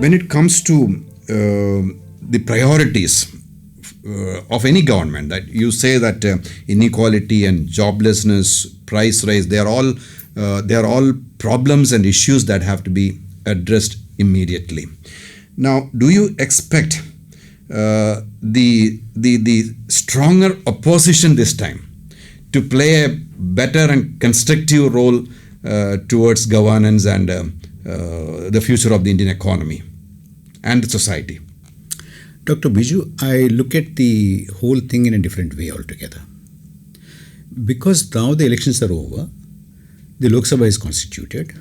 when it comes to the priorities of any government, that you say that inequality and joblessness, price rise, they are all problems and issues that have to be addressed immediately. Now, do you expect the stronger opposition this time to play a better and constructive role towards governance and the future of the Indian economy and the society? Dr. Biju, I look at the whole thing in a different way altogether. Because now the elections are over, the Lok Sabha is constituted.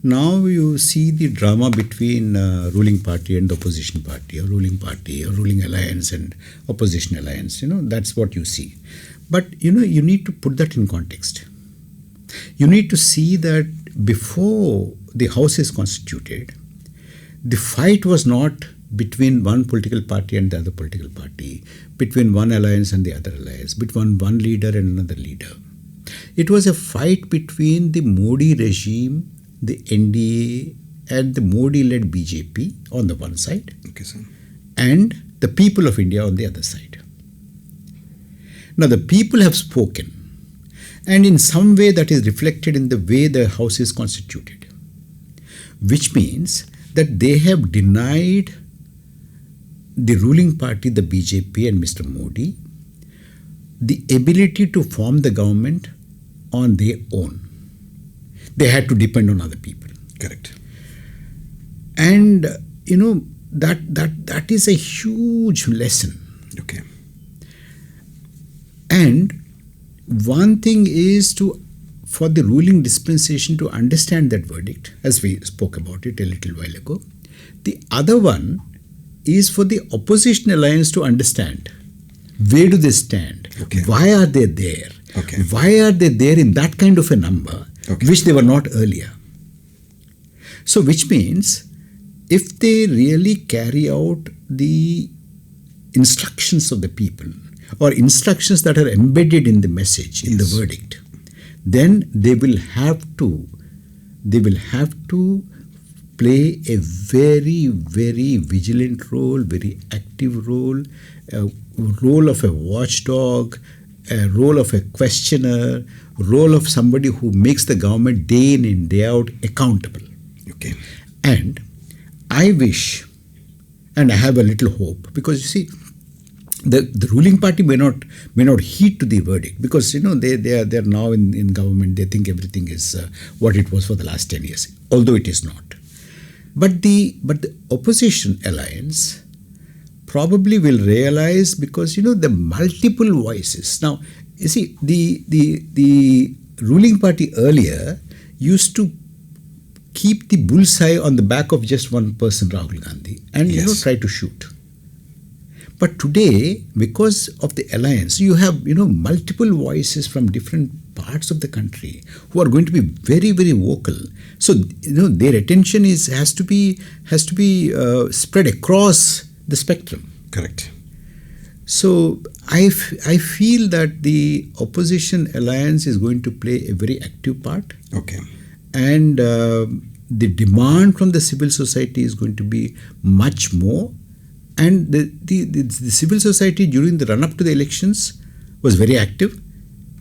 Now you see the drama between ruling party and the opposition party, or ruling party, or ruling alliance and opposition alliance. That's what you see. But you need to put that in context. You need to see that before the House is constituted, the fight was not between one political party and the other political party, between one alliance and the other alliance, between one leader and another leader. It was a fight between the Modi regime, the NDA, and the Modi-led BJP on the one side, Okay, sir. and the people of India on the other side. Now, the people have spoken, and in some way that is reflected in the way the House is constituted, which means that they have denied the ruling party, the BJP and Mr. Modi, the ability to form the government on their own. They had to depend on other people. Correct. And, that is a huge lesson. Okay. And one thing is for the ruling dispensation to understand that verdict, as we spoke about it a little while ago. The other one is for the opposition alliance to understand where do they stand, Okay. why are they there, Okay. why are they there in that kind of a number, Okay. which they were not earlier. So which means if they really carry out the instructions of the people, or instructions that are embedded in the message, in the Yes. verdict, then they will have to play a very, very vigilant role, very active role, a role of a watchdog, a role of a questioner, role of somebody who makes the government day in and day out accountable. Okay. And I wish, and I have a little hope, because you see, the ruling party may not heed to the verdict, because they are now in government. They think everything is what it was for the last 10 years, although it is not. But the opposition alliance probably will realize, because the multiple voices. Now you see, the ruling party earlier used to keep the bullseye on the back of just one person, Rahul Gandhi, and Yes. try to shoot. But today, because of the alliance, you have multiple voices from different parts of the country who are going to be very, very vocal. So their attention has to be spread across the spectrum. Correct. So I feel that the opposition alliance is going to play a very active part, Okay. and the demand from the civil society is going to be much more. And the civil society during the run-up to the elections was very active.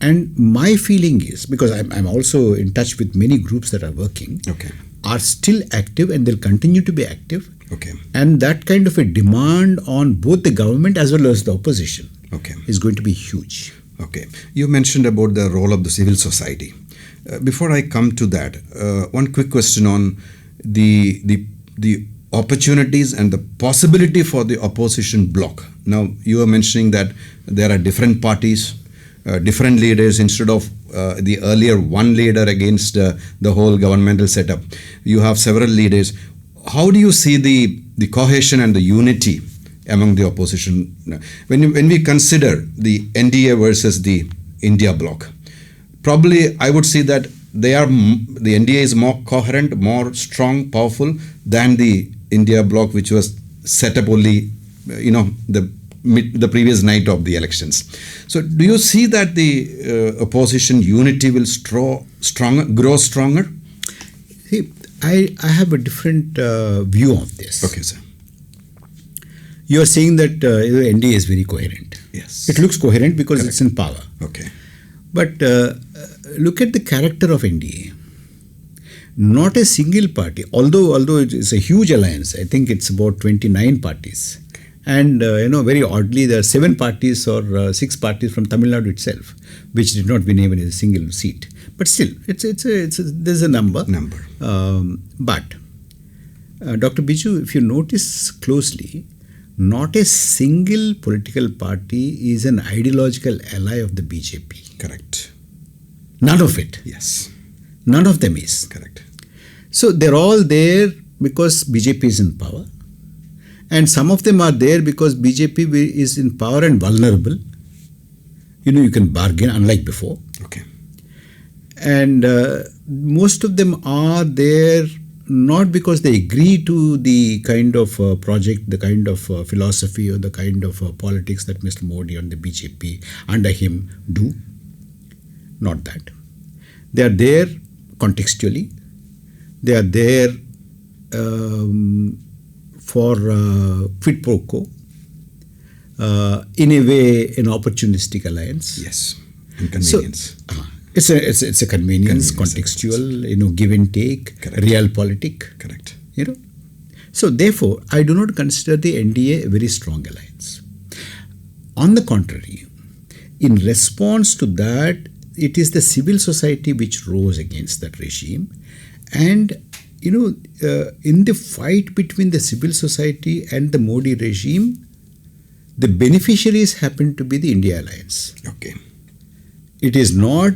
And my feeling is, because I'm also in touch with many groups that are working, Okay. are still active, and they'll continue to be active. Okay. And that kind of a demand on both the government as well as the opposition Okay. is going to be huge. Okay. You mentioned about the role of the civil society. Before I come to that, one quick question on the opportunities and the possibility for the opposition bloc. Now, you are mentioning that there are different parties, different leaders, instead of the earlier one leader against the whole governmental setup. You have several leaders. How do you see the cohesion and the unity among the opposition when we consider the NDA versus the India bloc? Probably I would say that the NDA is more coherent, more strong, powerful than the India bloc, which was set up only the previous night of the elections. So do you see that the opposition unity will grow stronger? See, I have a different view of this. Okay, sir. You are saying that NDA is very coherent. Yes. It looks coherent because Correct. it's in power. Okay. But look at the character of NDA. Not a single party, although it's a huge alliance. I think it's about 29 parties. And very oddly, there are 7 parties or 6 parties from Tamil Nadu itself, which did not win even a single seat. But still, there's a number. But Dr. Biju, if you notice closely, not a single political party is an ideological ally of the BJP. Correct. None of it. Yes. None of them is. Correct. So they're all there because BJP is in power. And some of them are there because BJP is in power and vulnerable. You can bargain, unlike before. Okay. And most of them are there not because they agree to the kind of project, the kind of philosophy or the kind of politics that Mr. Modi and the BJP under him do. Not that. They are there contextually. They are there for quid pro quo. In a way, an opportunistic alliance. Yes. Inconvenience. So, it's a convenience, contextual, give and take, Correct. realpolitik. Correct. So therefore, I do not consider the NDA a very strong alliance. On the contrary, in response to that, it is the civil society which rose against that regime. And, in the fight between the civil society and the Modi regime, the beneficiaries happen to be the India Alliance. Okay. It is not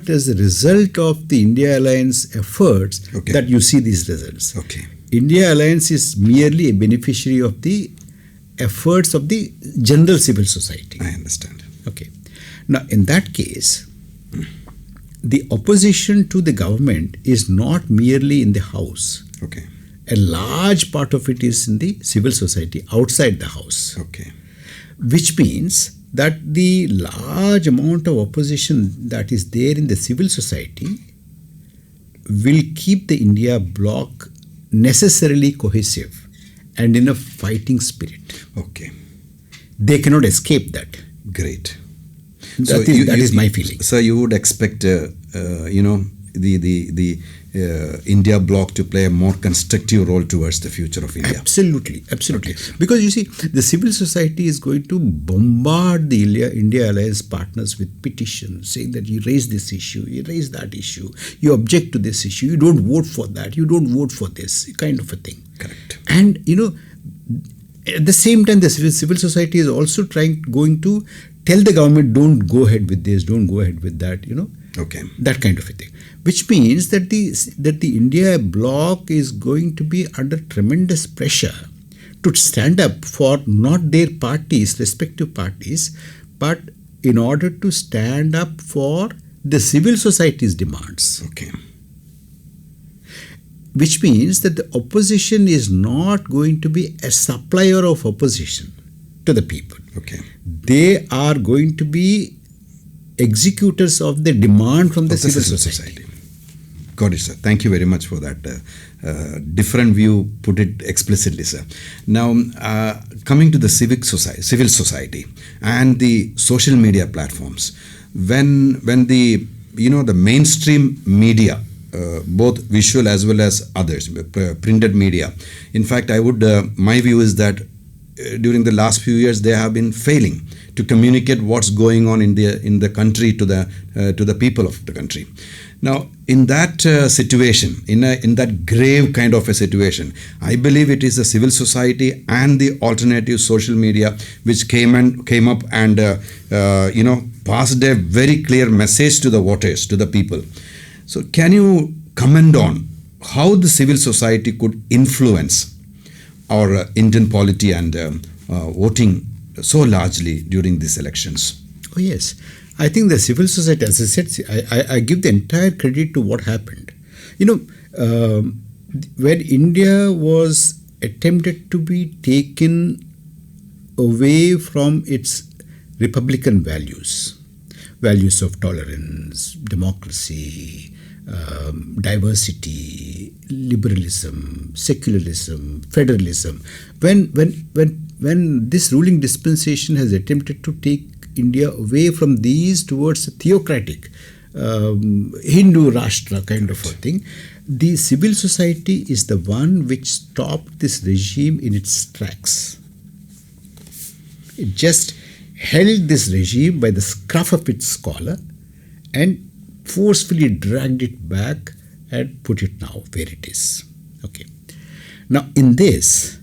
as a result of the India Alliance efforts that you see these results. Okay. India Alliance is merely a beneficiary of the efforts of the general civil society. I understand. Okay. Now, in that case, the opposition to the government is not merely in the house. Okay. A large part of it is in the civil society outside the house. Okay. Which means that the large amount of opposition that is there in the civil society will keep the India bloc necessarily cohesive and in a fighting spirit. Okay. They cannot escape that. Great. That is my feeling. So you would expect, the India bloc to play a more constructive role towards the future of India. Absolutely. Okay. Because you see, the civil society is going to bombard the India Alliance partners with petitions saying that you raise this issue, you raise that issue, you object to this issue, you don't vote for that, you don't vote for this, kind of a thing. Correct. And, at the same time, the civil society is also going to tell the government, don't go ahead with this, don't go ahead with that, Okay. that kind of a thing. Which means that the India bloc is going to be under tremendous pressure to stand up for not their parties, respective parties, but in order to stand up for the civil society's demands. Okay. Which means that the opposition is not going to be a supplier of opposition to the people. Okay. They are going to be executors of the demand from the civil society. Got it, sir. Thank you very much for that different view, put it explicitly, sir. Now, coming to the civil society and the social media platforms, when the mainstream media, both visual as well as others, printed media. In fact, my view is that during the last few years they have been failing to communicate what's going on in the country to the people of the country. Now, in that situation, in that grave kind of a situation, I believe it is the civil society and the alternative social media which came up and passed a very clear message to the voters, to the people. So, can you comment on how the civil society could influence our Indian polity and voting so largely during these elections? Oh yes, I think the civil society, as I said, I give the entire credit to what happened. When India was attempted to be taken away from its republican values of tolerance, democracy, diversity, liberalism, secularism, federalism. When this ruling dispensation has attempted to take India away from these towards a theocratic Hindu Rashtra kind of a thing, the civil society is the one which stopped this regime in its tracks. It just held this regime by the scruff of its collar and forcefully dragged it back and put it now where it is. Okay. Now, in this,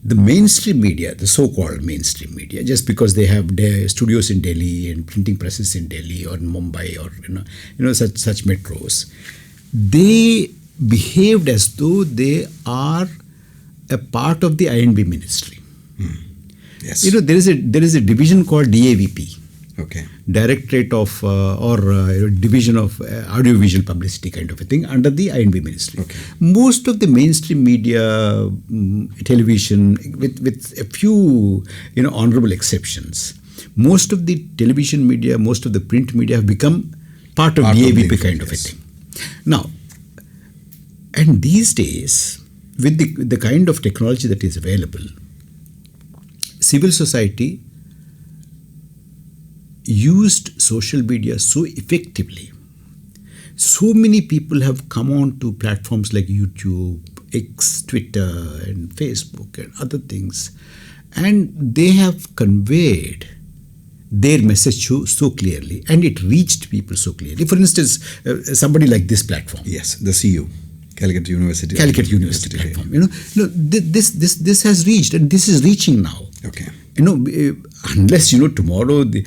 the mainstream media, the so-called mainstream media, just because they have their studios in Delhi and printing presses in Delhi or in Mumbai or such metros, they behaved as though they are a part of the I&B ministry. Yes. There is a division called DAVP. Okay. Directorate of Division of Audiovisual Publicity kind of a thing under the I&B Ministry. Okay. Most of the mainstream media, television, with a few honorable exceptions, most of the television media, most of the print media have become part of DAVP kind of a thing. Now, and these days, with the kind of technology that is available, civil society used social media so effectively. So many people have come on to platforms like YouTube, X, Twitter, and Facebook, and other things, and they have conveyed their message so clearly, and it reached people so clearly. For instance, somebody like this platform. Yes, the CU, Calicut University. Calicut University platform. This has reached, and this is reaching now. Okay. Unless tomorrow the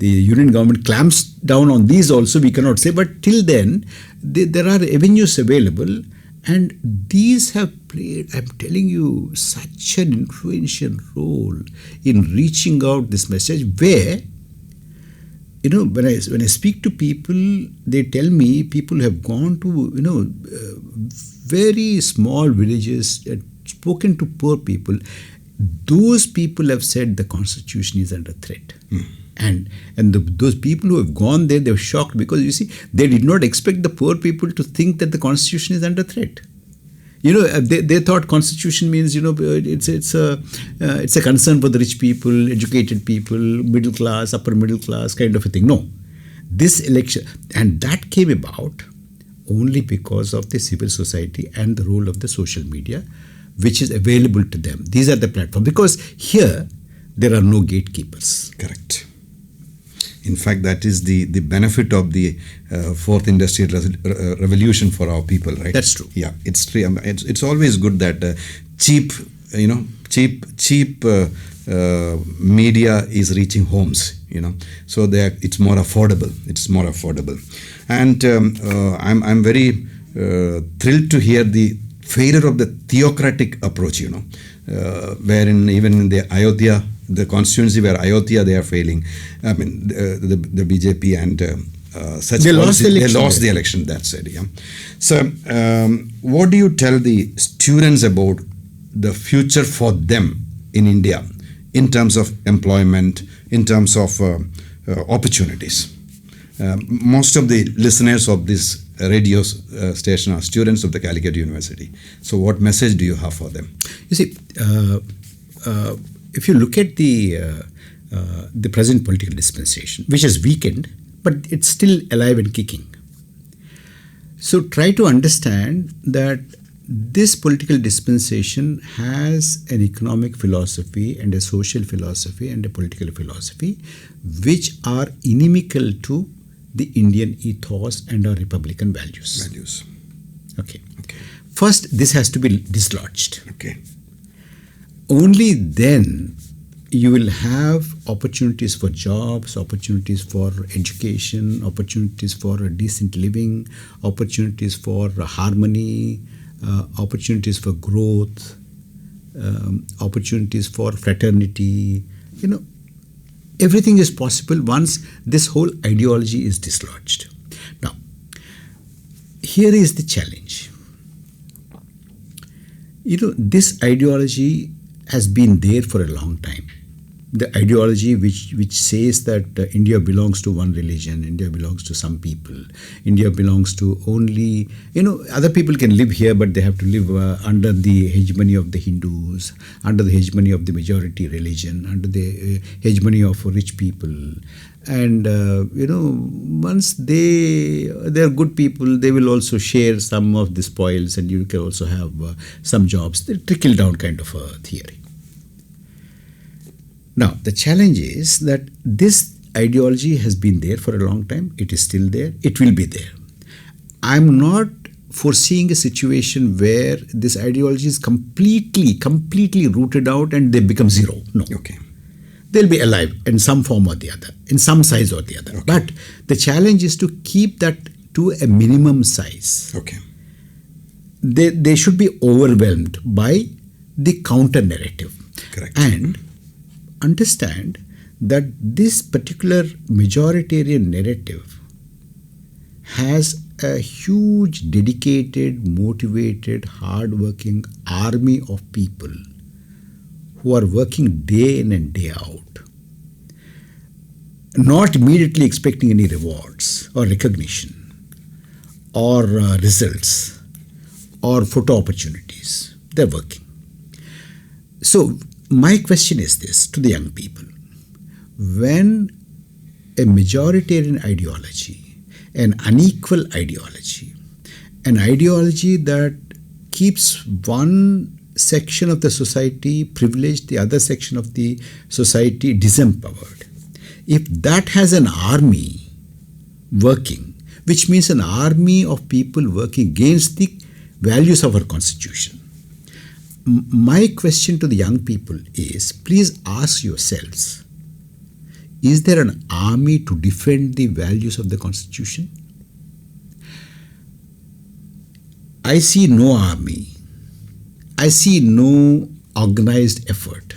union government clamps down on these also, we cannot say. But till then, there are avenues available, and these have played, I'm telling you, such an influential role in reaching out this message. Where when I speak to people, they tell me people have gone to very small villages and spoken to poor people. Those people have said the constitution is under threat. And those people who have gone there, they were shocked because, you see, they did not expect the poor people to think that the constitution is under threat. They thought constitution means, it's a concern for the rich people, educated people, middle class, upper middle class kind of a thing. No. This election, and that came about only because of the civil society and the role of the social media, which is available to them. These are the platforms. Because here, there are no gatekeepers. Correct. In fact, that is the benefit of the fourth industrial revolution for our people, right? That's true. Yeah, it's true. It's always good that cheap media is reaching homes. So it's more affordable. It's more affordable, and I'm very thrilled to hear the failure of the theocratic approach, wherein even in the Ayodhya, the constituency where Ayodhya, they are failing. I mean, the BJP and such. They lost the election. That's it. Yeah. So, what do you tell the students about the future for them in India, in terms of employment, in terms of opportunities? Most of the listeners of this radio station are students of the Calicut University. So what message do you have for them? You see, if you look at the present political dispensation, which has weakened, but it's still alive and kicking. So try to understand that this political dispensation has an economic philosophy and a social philosophy and a political philosophy which are inimical to the Indian ethos and our republican values. Okay. First, this has to be dislodged. Okay. Only then you will have opportunities for jobs, opportunities for education, opportunities for a decent living, opportunities for harmony, opportunities for growth, opportunities for fraternity. Everything is possible once this whole ideology is dislodged. Now, here is the challenge. This ideology has been there for a long time. the ideology which says that India belongs to one religion, India belongs to some people, India belongs to only, other people can live here, but they have to live under the hegemony of the Hindus, under the hegemony of the majority religion, under the hegemony of rich people. And, once they're good people, they will also share some of the spoils, and you can also have some jobs. The trickle down kind of a theory. Now, the challenge is that this ideology has been there for a long time. It is still there. It will be there. I'm not foreseeing a situation where this ideology is completely rooted out and they become zero. No. Okay. They'll be alive in some form or the other, in some size or the other. Okay. But the challenge is to keep that to a minimum size. Okay. They should be overwhelmed by the counter narrative. Correct. And understand that this particular majoritarian narrative has a huge, dedicated, motivated, hardworking army of people who are working day in and day out, not immediately expecting any rewards or recognition or results or photo opportunities. They're working. So, my question is this to the young people. When a majoritarian ideology, an unequal ideology, an ideology that keeps one section of the society privileged, the other section of the society disempowered, if that has an army working, which means an army of people working against the values of our constitution, my question to the young people is, please ask yourselves, is there an army to defend the values of the constitution? I see no army. I see no organized effort.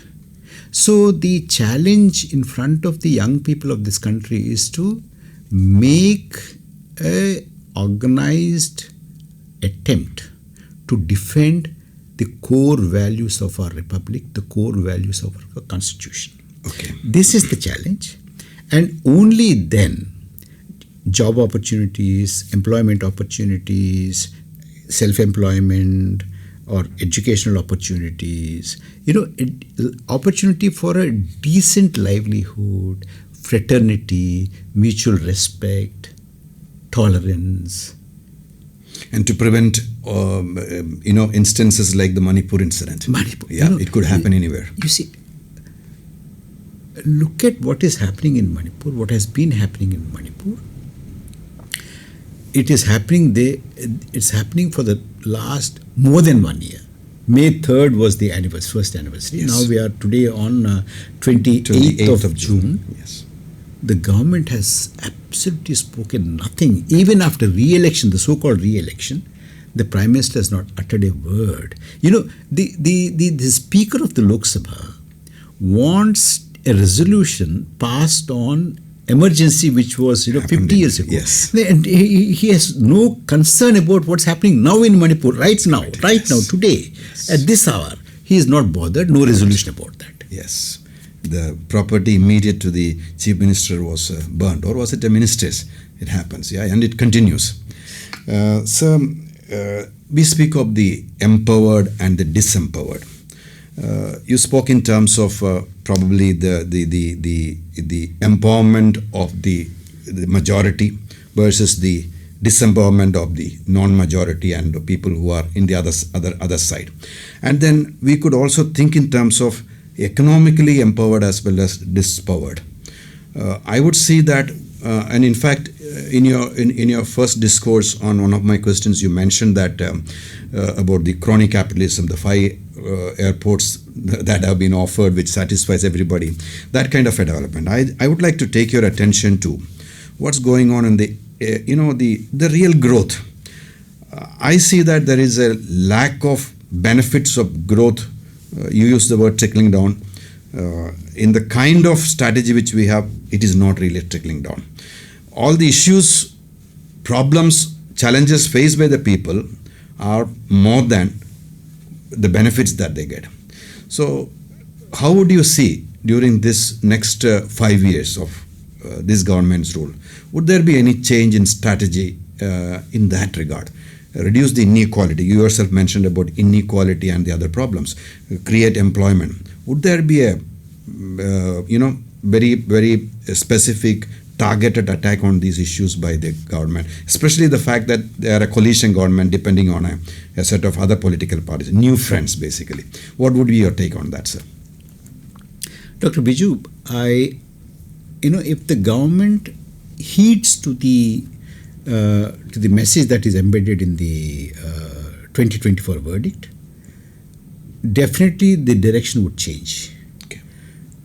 So the challenge in front of the young people of this country is to make an organized attempt to defend the core values of our republic, the core values of our constitution. Okay. This is the challenge, and only then job opportunities, employment opportunities, self-employment or educational opportunities, opportunity for a decent livelihood, fraternity, mutual respect, tolerance. And to prevent, instances like the Manipur incident. Yeah, it could happen anywhere. You see, look at what is happening in Manipur, what has been happening in Manipur. It is happening there. It's happening for the last more than 1 year. May 3rd was the first anniversary. Yes. Now we are today on 28th of June. Yes. The government has absolutely spoken nothing. Even after re-election, the so-called re-election, the Prime Minister has not uttered a word. The Speaker of the Lok Sabha wants a resolution passed on emergency which was 50 years ago. Yes. And he has no concern about what's happening now in Manipur, right now, today, at this hour. He is not bothered, no resolution about that. Yes. The property immediate to the Chief Minister was burnt, or was it a minister's? It happens, yeah, and it continues. So we speak of the empowered and the disempowered. You spoke in terms of probably the empowerment of the majority versus the disempowerment of the non-majority and the people who are in the other side. And then we could also think in terms of economically empowered as well as dispowered. I would see that, and in fact, in your first discourse on one of my questions, you mentioned that about the crony capitalism, the 5 airports that have been offered, which satisfies everybody, that kind of a development. I would like to take your attention to what's going on in the real growth. I see that there is a lack of benefits of growth. You use the word trickling down. In the kind of strategy which we have, it is not really trickling down. All the issues, problems, challenges faced by the people are more than the benefits that they get. So how would you see during this next 5 years of this government's rule, would there be any change in strategy in that regard? Reduce the inequality. You yourself mentioned about inequality and the other problems. Create employment. Would there be a very, very specific targeted attack on these issues by the government, especially the fact that they are a coalition government depending on a set of other political parties, new friends basically? What would be your take on that, sir? Dr. Biju, if the government heeds to the message that is embedded in the 2024 verdict, definitely the direction would change. Okay.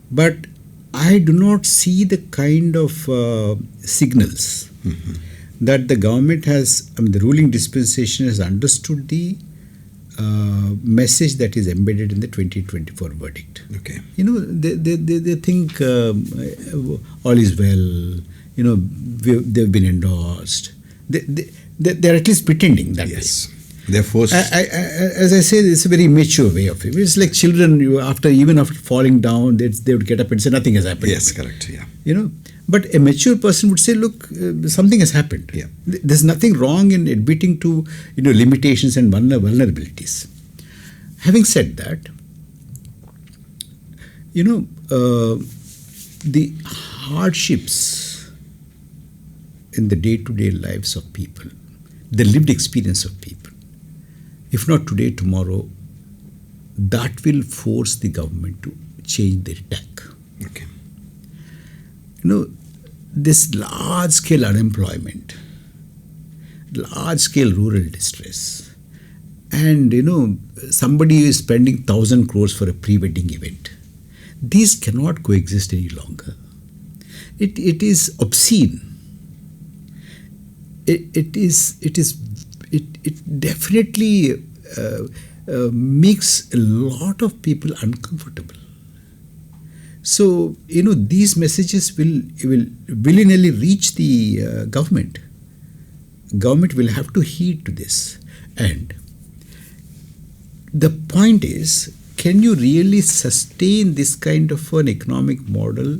But I do not see the kind of signals that the government has, the ruling dispensation has understood the message that is embedded in the 2024 verdict. Okay. They think all is well, they've been endorsed. They're at least pretending that way. Yes. They're forced. As I say, it's a very immature way of it. It's like children, even after falling down, they would get up and say nothing has happened. Yes, correct. Yeah. But a mature person would say, look, something has happened. Yeah. There's nothing wrong in admitting to limitations and vulnerabilities. Having said that, the hardships in the day-to-day lives of people, the lived experience of people, if not today, tomorrow, that will force the government to change their tack. Okay. This large-scale unemployment, large-scale rural distress, and somebody is spending 1,000 crores for a pre-wedding event. These cannot coexist any longer. It is obscene. It definitely makes a lot of people uncomfortable. So these messages will willy-nilly reach the government. Government will have to heed to this. And the point is, can you really sustain this kind of an economic model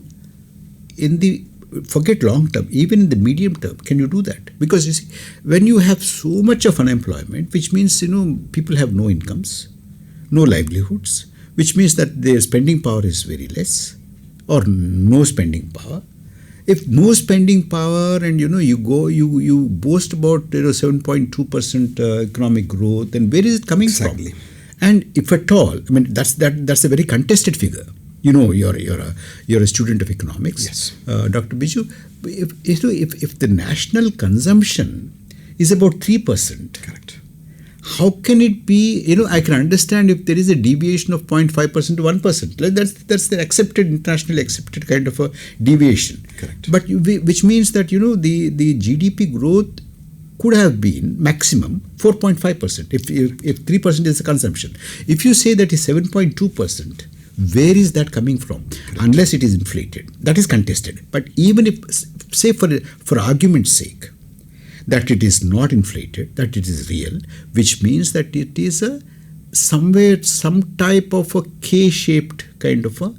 forget long term, even in the medium term? Can you do that? Because you see, when you have so much of unemployment, which means people have no incomes, no livelihoods, which means that their spending power is very less, or no spending power. If no spending power, and you boast about 7.2% economic growth, then where is it coming from? And if at all, that's a very contested figure. You're a student of economics, yes, Dr. Biju. If the national consumption is about 3%, correct, how can it be? I can understand if there is a deviation of 0.5% to 1%. That's the internationally accepted kind of a deviation. Correct. But which means that the GDP growth could have been maximum 4.5% if 3% is the consumption. If you say that is 7.2%. Where is that coming from? Correct. Unless it is inflated. That is contested. But even if, say for argument's sake, that it is not inflated, that it is real, which means that it is some type of a K-shaped kind of a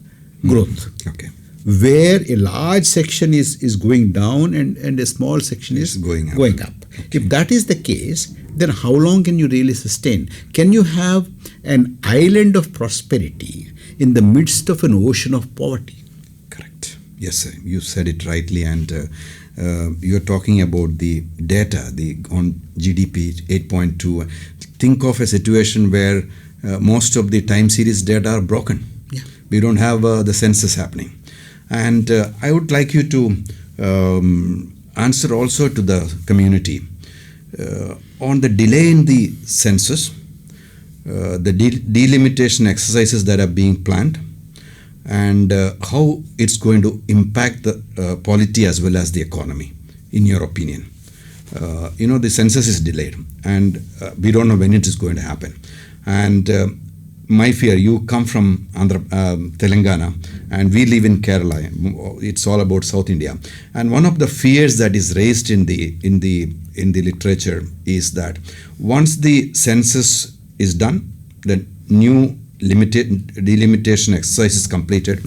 growth. Okay. Where a large section is going down and a small section is going up. Okay. If that is the case, then how long can you really sustain? Can you have an island of prosperity in the midst of an ocean of poverty? Correct. Yes, sir. You said it rightly, and you're talking about the data, on GDP 8.2. Think of a situation where most of the time series data are broken. Yeah. We don't have the census happening. And I would like you to answer also to the community on the delay in the census, the delimitation exercises that are being planned, and how it's going to impact the polity as well as the economy, in your opinion. The census is delayed, and we don't know when it is going to happen. And my fear, you come from Telangana, and we live in Kerala. It's all about South India. And one of the fears that is raised in the literature is that once the census is done, the new delimitation exercise is completed,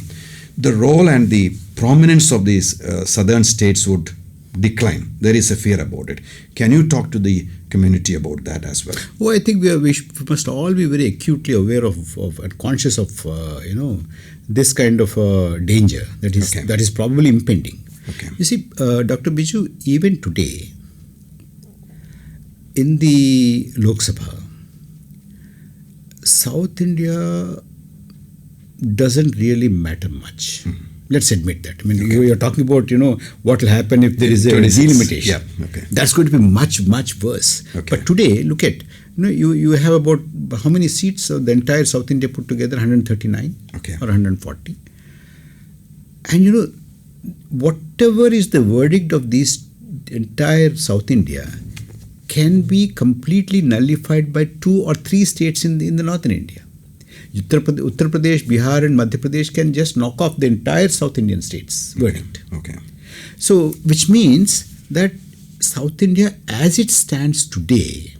the role and the prominence of these southern states would decline. There is a fear about it. Can you talk to the community about that as well? Oh, I think we must all be very acutely aware of and conscious of this kind of danger that is probably impending. Okay. You see, Dr. Biju, even today in the Lok Sabha, South India doesn't really matter much. Let's admit that. I mean, you're talking about, what will happen if there is a delimitation. Yeah. Okay. That's going to be much, much worse. Okay. But today, look at, you have about how many seats of the entire South India put together? 139 Okay. or 140. And whatever is the verdict of this entire South India can be completely nullified by 2 or 3 states in the northern India. Uttar Pradesh, Bihar and Madhya Pradesh can just knock off the entire South Indian states verdict. Okay. So, which means that South India as it stands today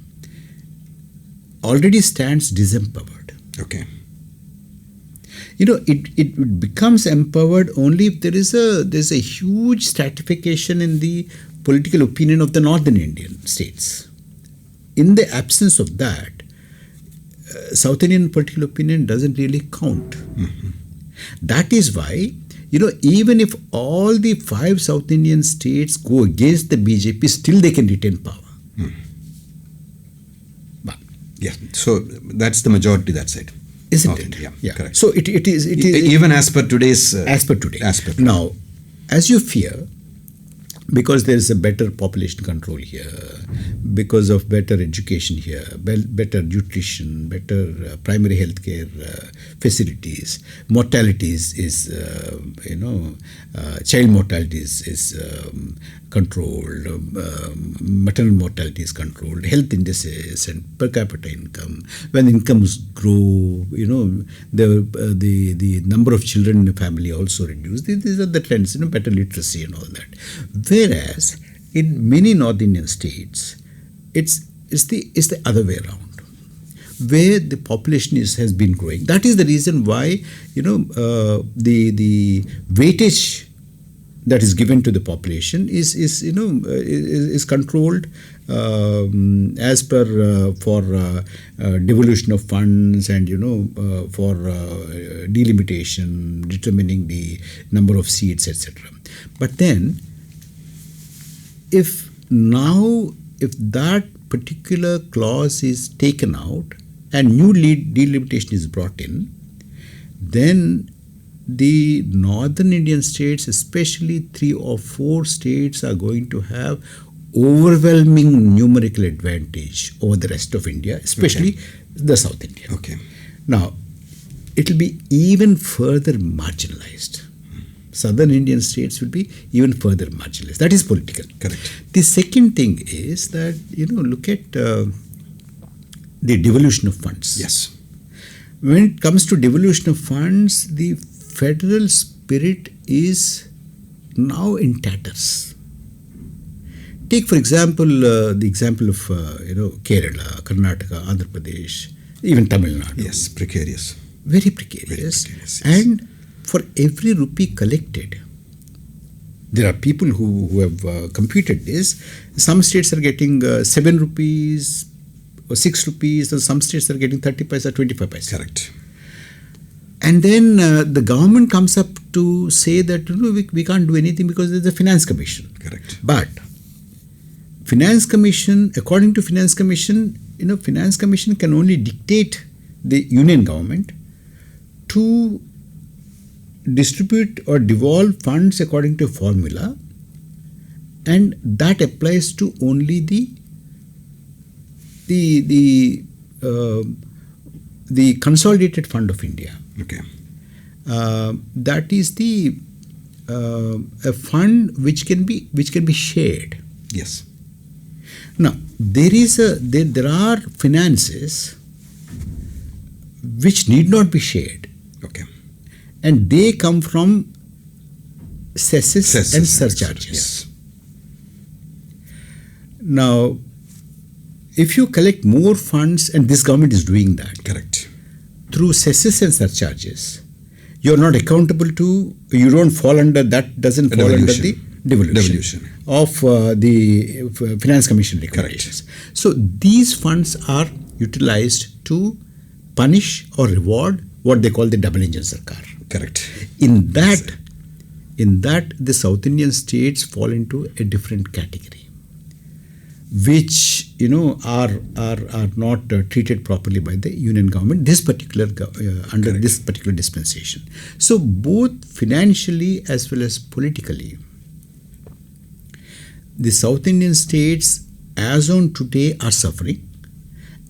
already stands disempowered. Okay. It becomes empowered only if there's a huge stratification in the political opinion of the northern Indian states. In the absence of that, South Indian political opinion doesn't really count. That is why, even if all the 5 South Indian states go against the BJP, still they can retain power. But, Yeah. So that's the majority that side. isn't North it? India. Yeah. Correct. So it is Even as per today's. as per today. As per today. Now, as you fear, because there is a better population control here, because of better education here, better nutrition, better primary health care facilities, mortalities is, child mortality is controlled, maternal mortality is controlled, health indices and per capita income. When incomes grow, the number of children in a family also reduce. These are the trends, better literacy and all that. Whereas in many North Indian states, it's the other way around, where the population has been growing. That is the reason why the weightage that is given to the population is controlled as per for devolution of funds and for delimitation, determining the number of seats, etc. But then, if that particular clause is taken out and new delimitation is brought in, then the northern Indian states, especially 3 or 4 states, are going to have overwhelming numerical advantage over the rest of India, especially the South India. Okay. Now, it will be even further marginalized. Southern Indian states will be even further marginalized. That is political. Correct. The second thing is that, look at the devolution of funds. Yes. When it comes to devolution of funds, the federal spirit is now in tatters. Take, for example, the example of Kerala, Karnataka, Andhra Pradesh, even Tamil Nadu. Yes, precarious. Very precarious. Very precarious, yes. And for every rupee collected, there are people who have computed this. Some states are getting 7 rupees or 6 rupees, or some states are getting 30 paisa, 25 paisa. Correct. And then the government comes up to say that we can't do anything because there's a finance commission. Correct. But finance commission, according to finance commission, finance commission can only dictate the union government to distribute or devolve funds according to a formula, and that applies to only the consolidated fund of India. Okay. That is a fund which can be shared. Yes. Now there are finances which need not be shared. Okay. And they come from cesses and surcharges. Yes. Now, if you collect more funds, and this government is doing that, Correct. through cesses and surcharges, you're not accountable to, you don't fall under, that doesn't fall under the devolution of the Finance Commission recommendations. So these funds are utilized to punish or reward what they call the double engine sarkar. Correct. In that, the South Indian states fall into a different category, which are not treated properly by the union government. This particular under Correct. this particular dispensation. So both financially as well as politically, the South Indian states as on today are suffering.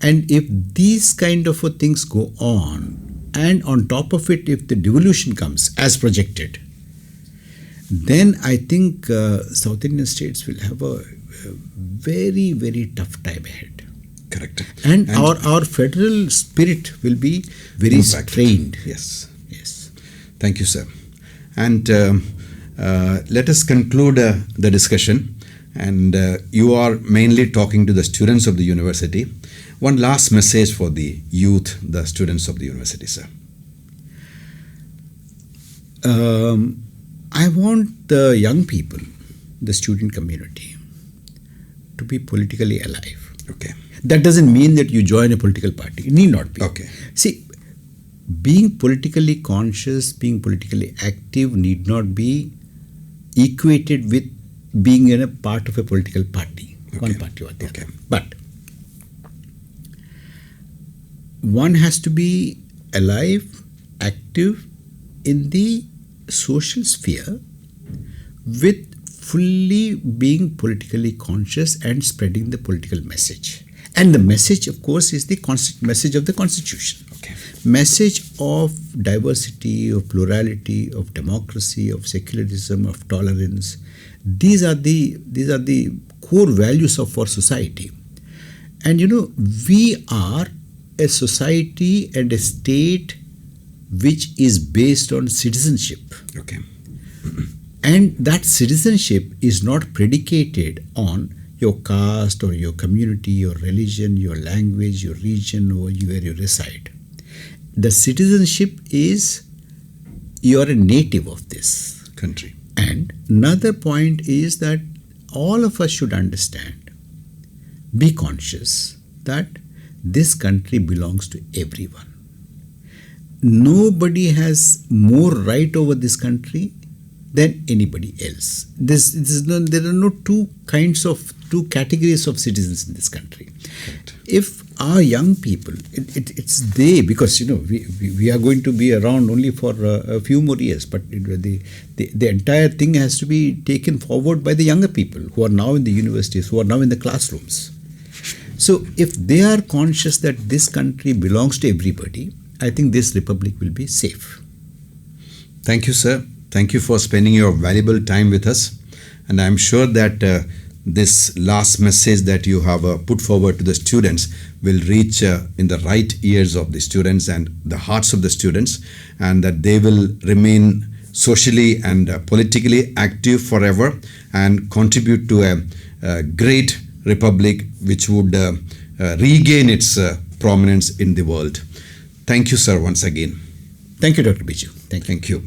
And if these kind of things go on, and on top of it, if the devolution comes as projected, then I think South Indian states will have a very, very tough time ahead. Correct. And our federal spirit will be very impacted. strained. Yes. Yes. Thank you, sir. And let us conclude the discussion. And you are mainly talking to the students of the university. One last message for the youth, the students of the university, sir. I want the young people, the student community, to be politically alive. Okay. That doesn't mean that you join a political party. It need not be. Okay. See, being politically conscious, being politically active need not be equated with being in a part of a political party, one party or the other. But one has to be alive, active in the social sphere with fully being politically conscious and spreading the political message. And the message, of course, is the message of the Constitution. Okay. Message of diversity, of plurality, of democracy, of secularism, of tolerance. These are the core values of our society. And we are a society and a state which is based on citizenship. Okay. And that citizenship is not predicated on your caste or your community, your religion, your language, your region, or where you reside. The citizenship is you are a native of this Country. And another point is that all of us should understand, be conscious that this country belongs to everyone. Nobody has more right over this country than anybody else. There are no two categories of citizens in this country. Correct. If our young people, it's they, because we are going to be around only for a few more years, but the entire thing has to be taken forward by the younger people who are now in the universities, who are now in the classrooms. So if they are conscious that this country belongs to everybody, I think this republic will be safe. Thank you, sir. Thank you for spending your valuable time with us. And I'm sure that this last message that you have put forward to the students will reach in the right ears of the students and the hearts of the students, and that they will remain socially and politically active forever and contribute to a great republic which would regain its prominence in the world. Thank you, sir, once again. Thank you, Dr. Biju. Thank you.